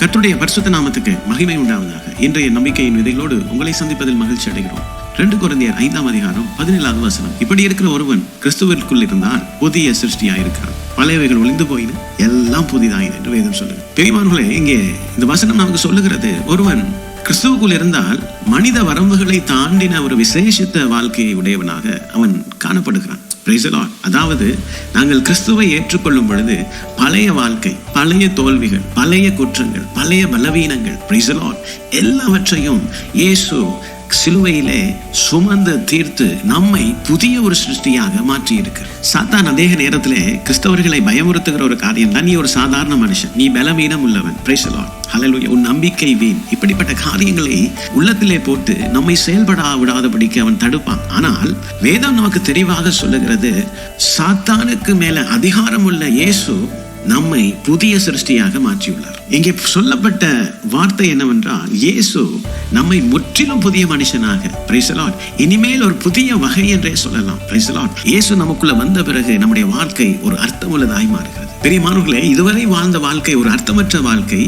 கர்த்தருடைய பரிசுத்த நாமத்துக்கு மகிமை உண்டாவதாக. இன்றைய நம்பிக்கையின் விதைகளோடு உங்களை சந்திப்பதில் மகிழ்ச்சி அடைகிறோம். 2 கொரிந்தியர் 5ஆம் அதிகாரம் 17வது வசனம். இப்படி இருக்கிற ஒருவன் கிறிஸ்துவிற்குள் இருந்தால் புதிய சிருஷ்டியாயிருக்கிறான், பழையவைகள் ஒளிந்து போயின, எல்லாம் புதிதாயின என்று வேதம் சொல்லுது. பெரியமானவர்களே, இங்கே இந்த வசனம் நமக்கு சொல்லுகிறது, ஒருவன் கிறிஸ்துவுக்குள் இருந்தால் மனித வரம்புகளை தாண்டின ஒரு விசேஷித்த வாழ்க்கையை உடையவனாக அவன் காணப்படுகிறான். அதாவது நாங்கள் கிறிஸ்துவை ஏற்றுக்கொள்ளும் பொழுது பழைய வாழ்க்கை, பழைய தோல்விகள், பழைய குற்றங்கள், பழைய பலவீனங்கள் எல்லாவற்றையும் இயேசு சிலுவையிலே சுமந்து தீர்த்து நம்மை புதிய ஒரு சிருஷ்டியாக மாற்றி இருக்கு. சாத்தான் அதே நேரத்திலே கிறிஸ்தவர்களை பயமுறுத்துகிற ஒரு காரியம் தான், நீ ஒரு சாதாரண மனுஷன், நீ பலவீனம் உள்ளவன், ஹல்லேலூயா, உன் நம்பிக்கை வீண், இப்படிப்பட்ட காரியங்களை உள்ளத்திலே போட்டு நம்மை செயல்பட விடாதபடிக்கு அவன் தடுப்பான். ஆனால் வேதம் நமக்கு தெளிவாக சொல்லுகிறது, சாத்தானுக்கு மேல அதிகாரம் உள்ள இயேசு நம்மை புதிய சிருஷ்டியாக மாற்றியுள்ளார். இங்கே சொல்லப்பட்ட வார்த்தை என்னவென்றால், இயேசு நம்மை முற்றிலும் புதிய மனுஷனாக, இனிமேல் ஒரு புதிய வகை என்றே சொல்லலாம். இயேசு நமக்குள்ள வந்த பிறகு நம்முடைய வாழ்க்கை ஒரு அர்த்தமுள்ளதாய் மாறுகிறது. பெரியமானவர்களே, இதுவரை வாழ்ந்த வாழ்க்கை ஒரு அர்த்தமற்ற வாழ்க்கை,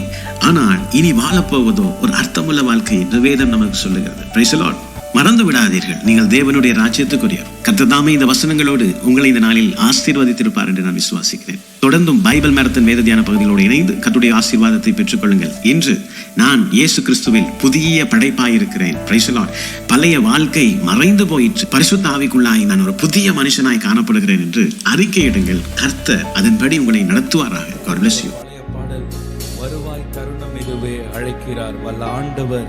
ஆனால் இனி வாழப்போவதோ ஒரு அர்த்தமுள்ள வாழ்க்கை என்று வேதம் நமக்கு சொல்லுகிறது. மறந்து விடாதீர்கள், நீங்கள் தேவனுடைய ராஜ்யத்துக்குரியவர். கர்த்தர் தாமே இந்த வசனங்களோடு உங்களை இந்த நாளில் ஆசீர்வதித்திருப்பார் என்று நான் விசுவாசிக்கிறேன். தொடர்ந்தும் பைபிள் மேரத்தன் வேத தியான பகுதிகளோடு இணைந்து கர்த்தருடைய ஆசீர்வாதத்தை பெற்றுக் கொள்ளுங்கள். இன்று நான் இயேசு கிறிஸ்துவில் புதிய படைப்பாயிருக்கிறேன். பழைய வாழ்க்கை மறைந்து போயிற்று, பரிசுத்த ஆவிக்குள்ளாய் நான் ஒரு புதிய மனுஷனாய் காணப்படுகிறேன் என்று அறிக்கையிடுங்கள். கர்த்தர் அதன்படி உங்களை நடத்துவாராக. God bless you. வருவாய் தருணம் இதுவே அழைக்கிறார் வல்ல ஆண்டவர்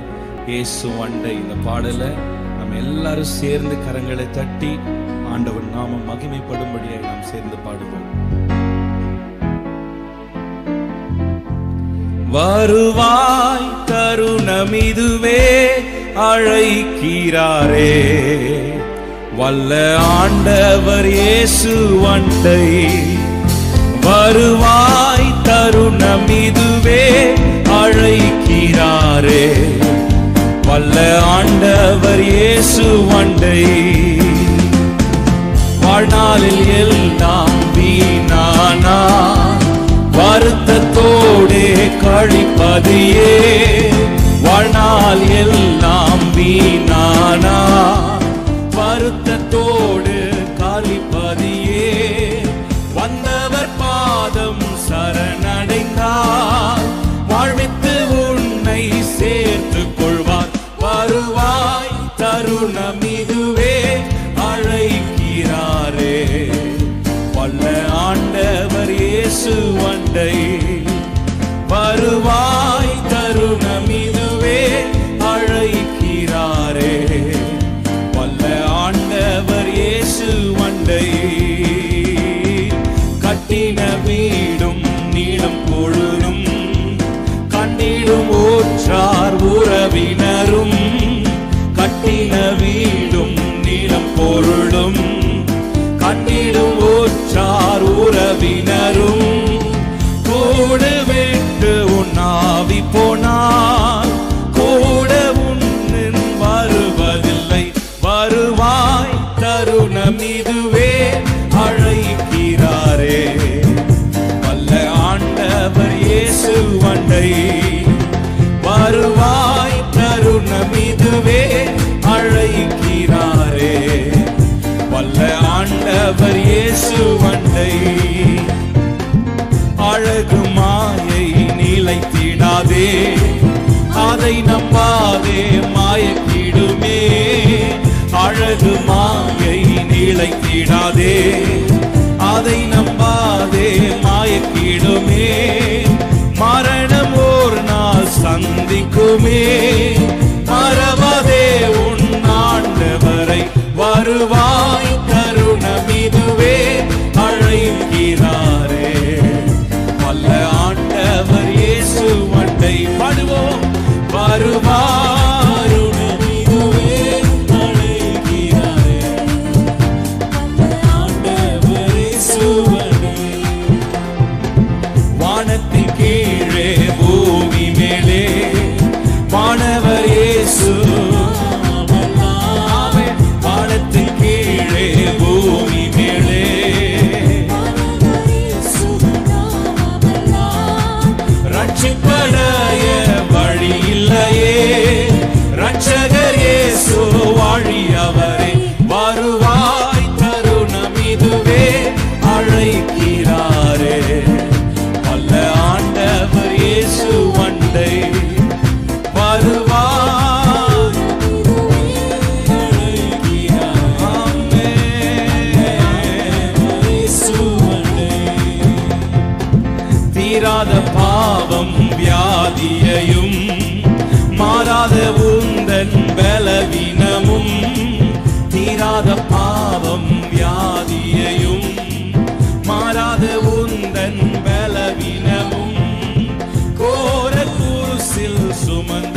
இயேசு அண்டை. இந்த பாடலை நம்ம எல்லாரும் சேர்ந்து கரங்களை தட்டி ஆண்டவர் நாம மகிமைப்படும்படியாக நாம் சேர்ந்து பாடுவோம். வருவாய் தருணம் இதுவே அழைக்கிறாரே வல்ல ஆண்டவர் இயேசு அண்டை. வருவாய் தருணம் இதுவே அழைக்கிறாரே வல்ல ஆண்டவர் இயேசு அண்டை. வாழ்நாளில் எல்லாம் வீணானா வருத்தத்தோடே கழிப்பதியே, வாழ்நாள் எல்லாம் வீணானா வருத்தத்தோடு கழிப்பதியே, வந்தவர் பாதம் சரணடைந்தார் வாழ்வித்து உன்னை சேர்த்துக் கொள்வார். வருவாய் தருணம் இதுவே அழைக்கிறாரே வல்ல ஆண்டவர் இயேசு அண்டை. வருவாய் தருணம் இதுவே அழைக்கிறாரே வல்ல ஆண்டவர் இயேசு அண்டை. கட்டின வீடும் நீளும் பொழுதும் கண்டிடும் ஊற்றார் உறவினரும், கட்டின வீடும் நீளும் பொருளும் கண்டிடும் ஊற்றார் உறவினரும், கூடு விட்டு உண்ணாவி போனால் கூட உன்னின் வருவதில்லை. வருவாய் தருணம் இதுவே அழைக்கிறாரே வல்ல ஆண்டவர் இயேசு அண்டை. வருவாய் தருணம் இதுவே அழைக்கிறாரே வல்ல ஆண்டவர் இயேசு அண்டை. அழகு மாயை நிலைத்திடாதே, அதை நம்பாதே மாயக்கிடுமே. அழகு மாயை நிலைத்திடாதே, அதை நம்பாதே மாயக்கிடுமே. மரணம் ஒரு நாள் சந்திக்குமே, மறவாதே உன் ஆண்டவரை. வருவாய் தருணம் இதுவே அழைக்கிறாரே வல்ல ஆண்டவர் இயேசு அண்டை. பாடுவோம். வருவாய் இதுவே அழைக்கிறாரே வல்ல ஆண்டவர் இயேசு அண்டை. வானத்தின் கீழே பூமி மேலே வானவர் இயேசு, வானத்தின் கீழே பூமி மேலே ரட்சிப்படைய வியாதியையும் மாறாத உந்தன் பலவீனமும் தீராத பாவம் வியாதியையும் மாறாத உந்தன் பலவீனமும் கோர குருசில் சுமந்த